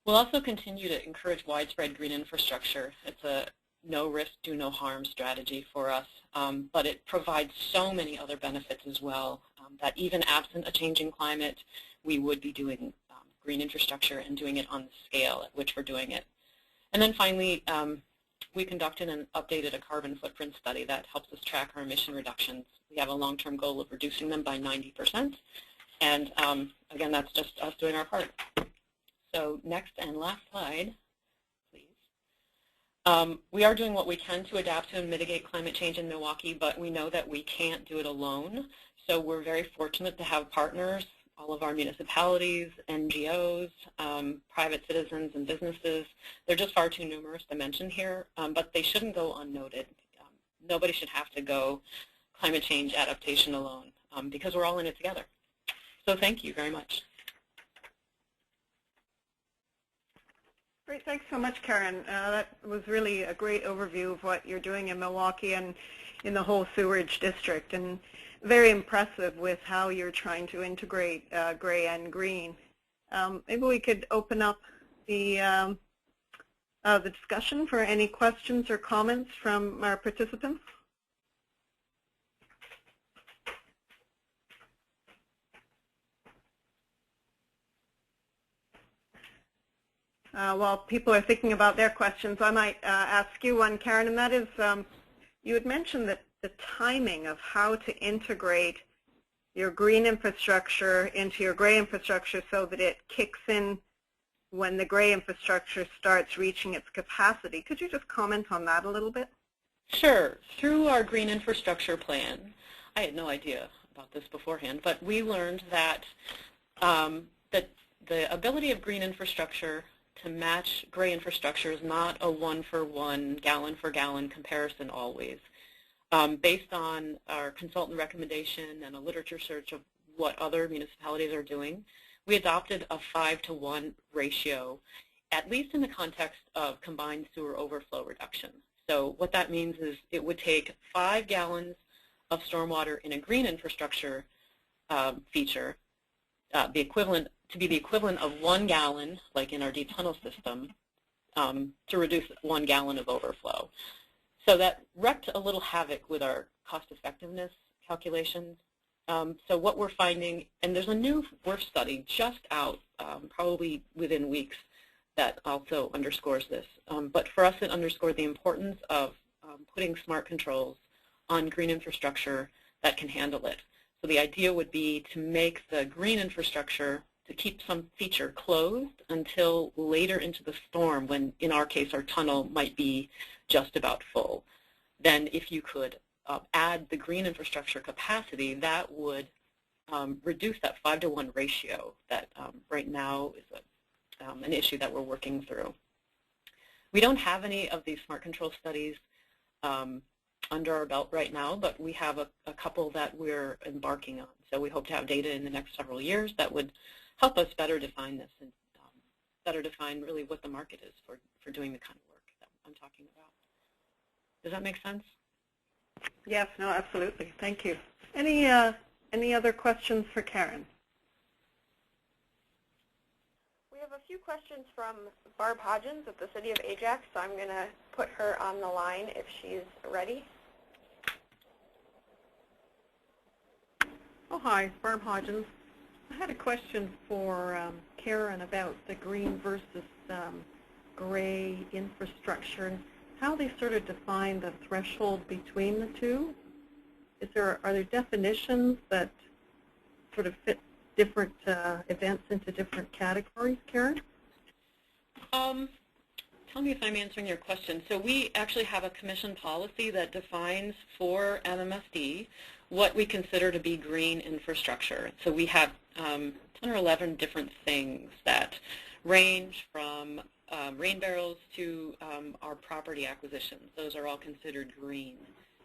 Speaker 3: We'll also continue to encourage widespread green infrastructure. It's a no risk, do no harm strategy for us, but it provides so many other benefits as well that even absent a changing climate, we would be doing green infrastructure and doing it on the scale at which we're doing it. And then finally, we conducted and updated a carbon footprint study that helps us track our emission reductions. We have a long-term goal of reducing them by 90%. And again, that's just us doing our part. So next and last slide, please. We are doing what we can to adapt to and mitigate climate change in Milwaukee, but we know that we can't do it alone. So we're very fortunate to have partners, all of our municipalities, NGOs, private citizens, and businesses. They're just far too numerous to mention here, but they shouldn't go unnoted. Nobody should have to go climate change adaptation alone because we're all in it together. So thank you very much.
Speaker 2: Great, thanks so much, Karen. That was really a great overview of what you're doing in Milwaukee and in the whole sewerage district, and very impressive with how you're trying to integrate gray and green. Maybe we could open up the discussion for any questions or comments from our participants. while people are thinking about their questions, I might ask you one, Karen, and that is you had mentioned that the timing of how to integrate your green infrastructure into your gray infrastructure so that it kicks in when the gray infrastructure starts reaching its capacity. Could you just comment on that a little bit?
Speaker 3: Sure. Through our green infrastructure plan, I had no idea about this beforehand, but we learned that that the ability of green infrastructure to match gray infrastructure is not a one-for-one, gallon-for-gallon comparison always. Based on our consultant recommendation and a literature search of what other municipalities are doing, we adopted a 5-to-1 ratio, at least in the context of combined sewer overflow reduction. So what that means is it would take 5 gallons of stormwater in a green infrastructure feature, to be the equivalent of 1 gallon, like in our deep tunnel system, to reduce 1 gallon of overflow. So that wreaked a little havoc with our cost effectiveness calculations. So what we're finding, and there's a new work study just out, probably within weeks, that also underscores this. But for us, it underscored the importance of putting smart controls on green infrastructure that can handle it. So the idea would be to make the green infrastructure, to keep some feature closed until later into the storm when, in our case, our tunnel might be just about full. Then if you could add the green infrastructure capacity, that would reduce that 5-to-1 ratio that right now is an issue that we're working through. We don't have any of these smart control studies under our belt right now, but we have a couple that we're embarking on. So we hope to have data in the next several years that would help us better define this and better define really what the market is for doing the kind of work that I'm talking about. Does that make sense?
Speaker 2: Yes, no, absolutely. Thank you. Any other questions for Karen?
Speaker 1: We have a few questions from Barb Hodgins at the City of Ajax, so I'm going to put her on the line if she's ready.
Speaker 4: Oh, hi, Barb Hodgins. I had a question for Karen about the green versus gray infrastructure and how they sort of define the threshold between the two. Are there definitions that sort of fit different events into different categories, Karen?
Speaker 3: Tell me if I'm answering your question. So we actually have a commission policy that defines for MMSD what we consider to be green infrastructure. So we have 10 or 11 different things that range from rain barrels to our property acquisitions. Those are all considered green.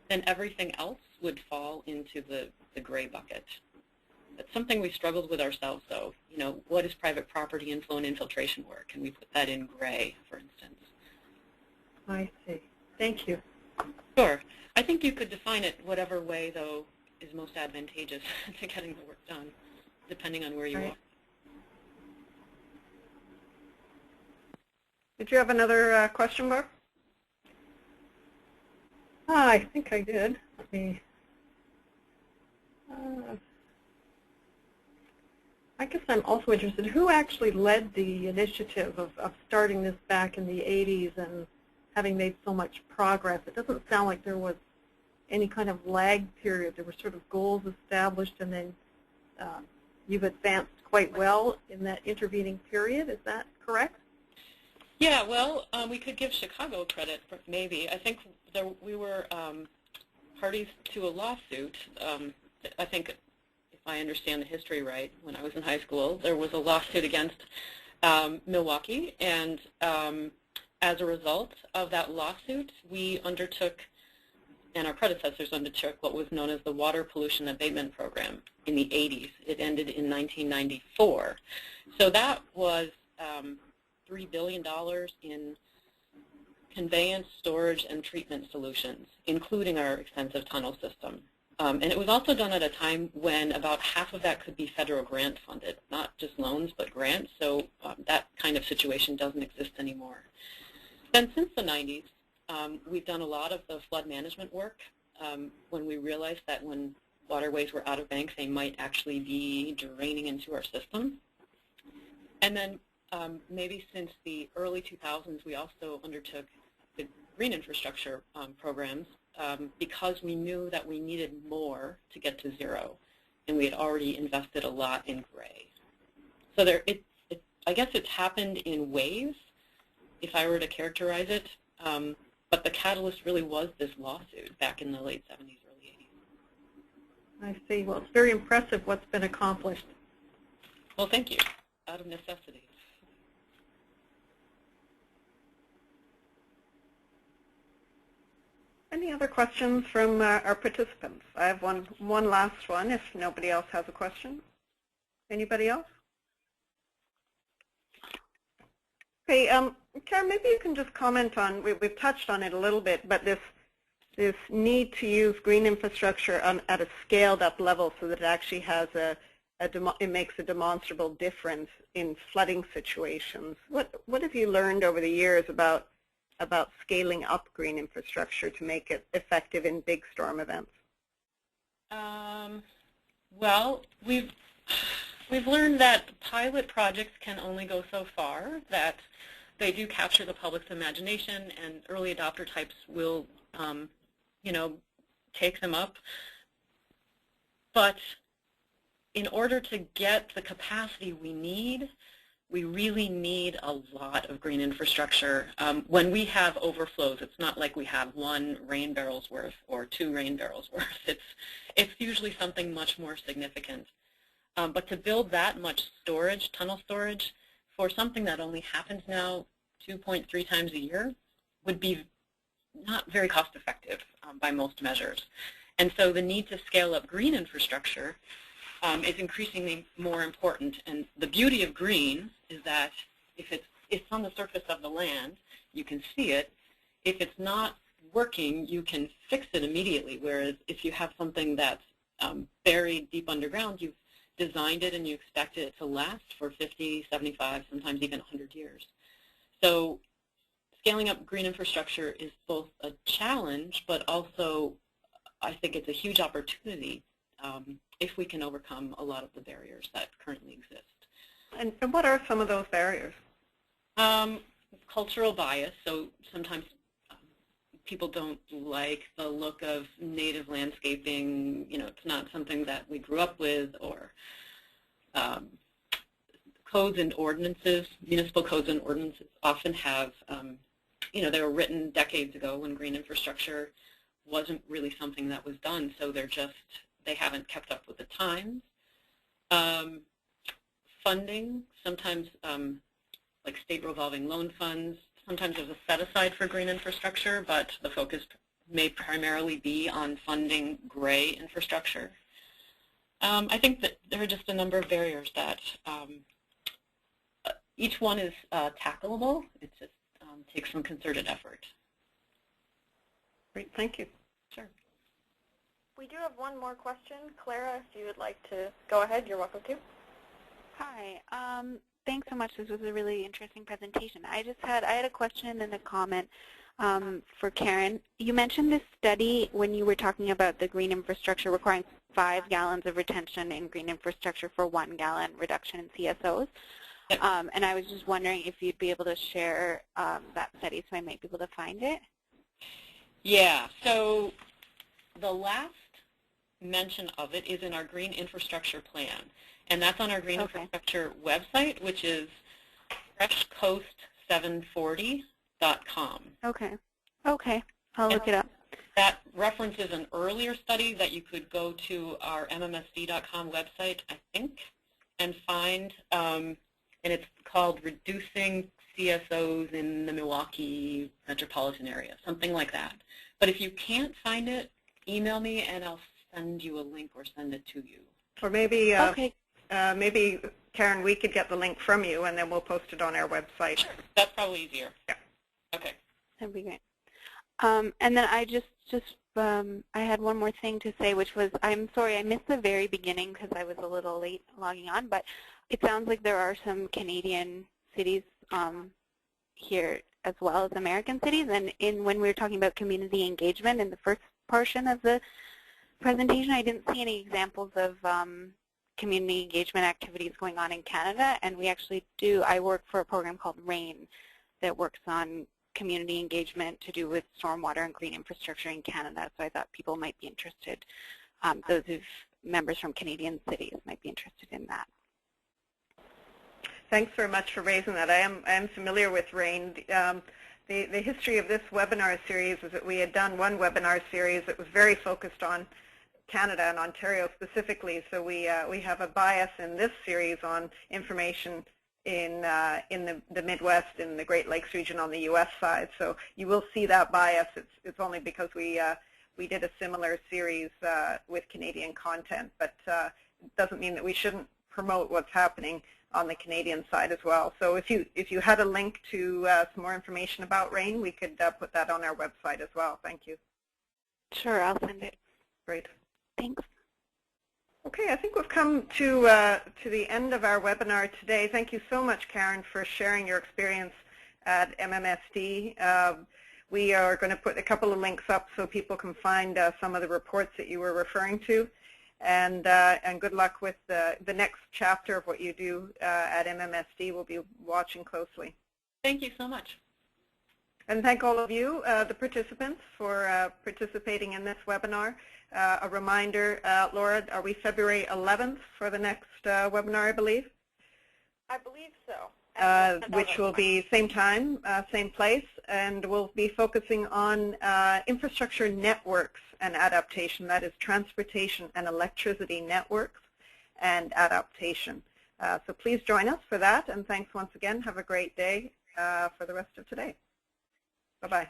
Speaker 3: Then everything else would fall into the gray bucket. It's something we struggled with ourselves, though. You know, what is private property inflow and infiltration work? And we put that in gray, for instance.
Speaker 4: I see. Thank you.
Speaker 3: Sure. I think you could define it whatever way, though, is most advantageous to getting the work done, depending on where you are.
Speaker 2: Did you have another question, Barb?
Speaker 4: I think I did. Let me. I guess I'm also interested, who actually led the initiative of starting this back in the 80s and having made so much progress? It doesn't sound like there was any kind of lag period. There were sort of goals established, and then you've advanced quite well in that intervening period. Is that correct?
Speaker 3: Yeah, well, we could give Chicago credit, maybe. I think we were parties to a lawsuit. I think, if I understand the history right, when I was in high school, there was a lawsuit against Milwaukee, and as a result of that lawsuit, we undertook, and our predecessors undertook, what was known as the Water Pollution Abatement Program in the 80s. It ended in 1994. So that was $3 billion in conveyance, storage, and treatment solutions, including our extensive tunnel system. And it was also done at a time when about half of that could be federal grant funded, not just loans, but grants. So that kind of situation doesn't exist anymore. Then since the 90s, we've done a lot of the flood management work when we realized that when waterways were out of bank, they might actually be draining into our system. And then maybe since the early 2000s, we also undertook the green infrastructure programs because we knew that we needed more to get to zero, and we had already invested a lot in gray. So I guess it's happened in waves, if I were to characterize it, but the catalyst really was this lawsuit back in the late 70s, early 80s.
Speaker 4: I see. Well, it's very impressive what's been accomplished.
Speaker 3: Well, thank you. Out of necessity.
Speaker 2: Any other questions from our participants? I have one last one if nobody else has a question. Anybody else? Okay, Karen, maybe you can just comment on, we've touched on it a little bit, but this need to use green infrastructure at a scaled up level so that it actually has it makes a demonstrable difference in flooding situations. What have you learned over the years about scaling up green infrastructure to make it effective in big storm events?
Speaker 3: Well, we've learned that pilot projects can only go so far, that they do capture the public's imagination, and early adopter types will, take them up. But in order to get the capacity we need, we really need a lot of green infrastructure. When we have overflows, it's not like we have 1 rain barrel's worth or 2 rain barrels worth. It's usually something much more significant. But to build that much storage, tunnel storage, for something that only happens now 2.3 times a year would be not very cost effective by most measures. And so the need to scale up green infrastructure is increasingly more important. And the beauty of green is that if it's on the surface of the land, you can see it. If it's not working, you can fix it immediately, whereas if you have something that's buried deep underground, you've designed it and you expect it to last for 50, 75, sometimes even 100 years. So scaling up green infrastructure is both a challenge, but also I think it's a huge opportunity if we can overcome a lot of the barriers that currently exist.
Speaker 2: And what are some of those barriers?
Speaker 3: Cultural bias, so sometimes people don't like the look of native landscaping, it's not something that we grew up with, or codes and ordinances, municipal codes and ordinances often have, they were written decades ago when green infrastructure wasn't really something that was done, so they haven't kept up with the times. Funding, sometimes like state revolving loan funds, sometimes there's a set-aside for green infrastructure, but the focus may primarily be on funding gray infrastructure. I think that there are just a number of barriers that each one is tackleable. It just takes some concerted effort.
Speaker 2: Great, thank you.
Speaker 3: Sure.
Speaker 1: We do have one more question. Clara, if you would like to go ahead, you're welcome to.
Speaker 5: Hi. Thanks so much. This was a really interesting presentation. I had a question and a comment for Karen. You mentioned this study when you were talking about the green infrastructure requiring 5 gallons of retention in green infrastructure for 1 gallon reduction in CSOs.
Speaker 3: Yep.
Speaker 5: And I was just wondering if you'd be able to share that study so I might be able to find it.
Speaker 3: Yeah, so the last mention of it is in our green infrastructure plan. And that's on our green infrastructure website, which is freshcoast740.com.
Speaker 5: Okay. Okay. I'll look it up.
Speaker 3: That references an earlier study that you could go to our MMSD.com website, I think, and find, and it's called Reducing CSOs in the Milwaukee Metropolitan Area, something like that. But if you can't find it, email me and I'll send you a link or send it to you.
Speaker 2: Or maybe,
Speaker 5: maybe
Speaker 2: Karen, we could get the link from you and then we'll post it on our website.
Speaker 3: Sure. That's probably easier.
Speaker 2: Yeah.
Speaker 3: Okay.
Speaker 5: That'd be great. And then I I had one more thing to say, which was, I'm sorry, I missed the very beginning because I was a little late logging on, but it sounds like there are some Canadian cities here as well as American cities. And when we were talking about community engagement in the first portion of the presentation, I didn't see any examples of community engagement activities going on in Canada, and we actually do, I work for a program called RAIN that works on community engagement to do with stormwater and green infrastructure in Canada, so I thought people might be interested, those who've members from Canadian cities might be interested in that.
Speaker 2: Thanks very much for raising that. I am familiar with RAIN. The history of this webinar series is that we had done one webinar series that was very focused on Canada and Ontario specifically, so we have a bias in this series on information in the Midwest, in the Great Lakes region on the U.S. side. So you will see that bias. It's only because we did a similar series with Canadian content, but it doesn't mean that we shouldn't promote what's happening on the Canadian side as well. So if you had a link to some more information about RAIN, we could put that on our website as well. Thank you.
Speaker 5: Sure, I'll send it.
Speaker 2: Great.
Speaker 5: Thanks.
Speaker 2: Okay, I think we've come to the end of our webinar today. Thank you so much, Karen, for sharing your experience at MMSD. We are going to put a couple of links up so people can find some of the reports that you were referring to. And good luck with the next chapter of what you do at MMSD. We'll be watching closely.
Speaker 3: Thank you so much.
Speaker 2: And thank all of you, the participants, for participating in this webinar. A reminder, Laura, are we February 11th for the next webinar, I believe?
Speaker 1: I believe so.
Speaker 2: Which will be same time, same place, and we'll be focusing on infrastructure networks and adaptation. That is transportation and electricity networks and adaptation. So please join us for that, and thanks once again. Have a great day for the rest of today. Bye-bye.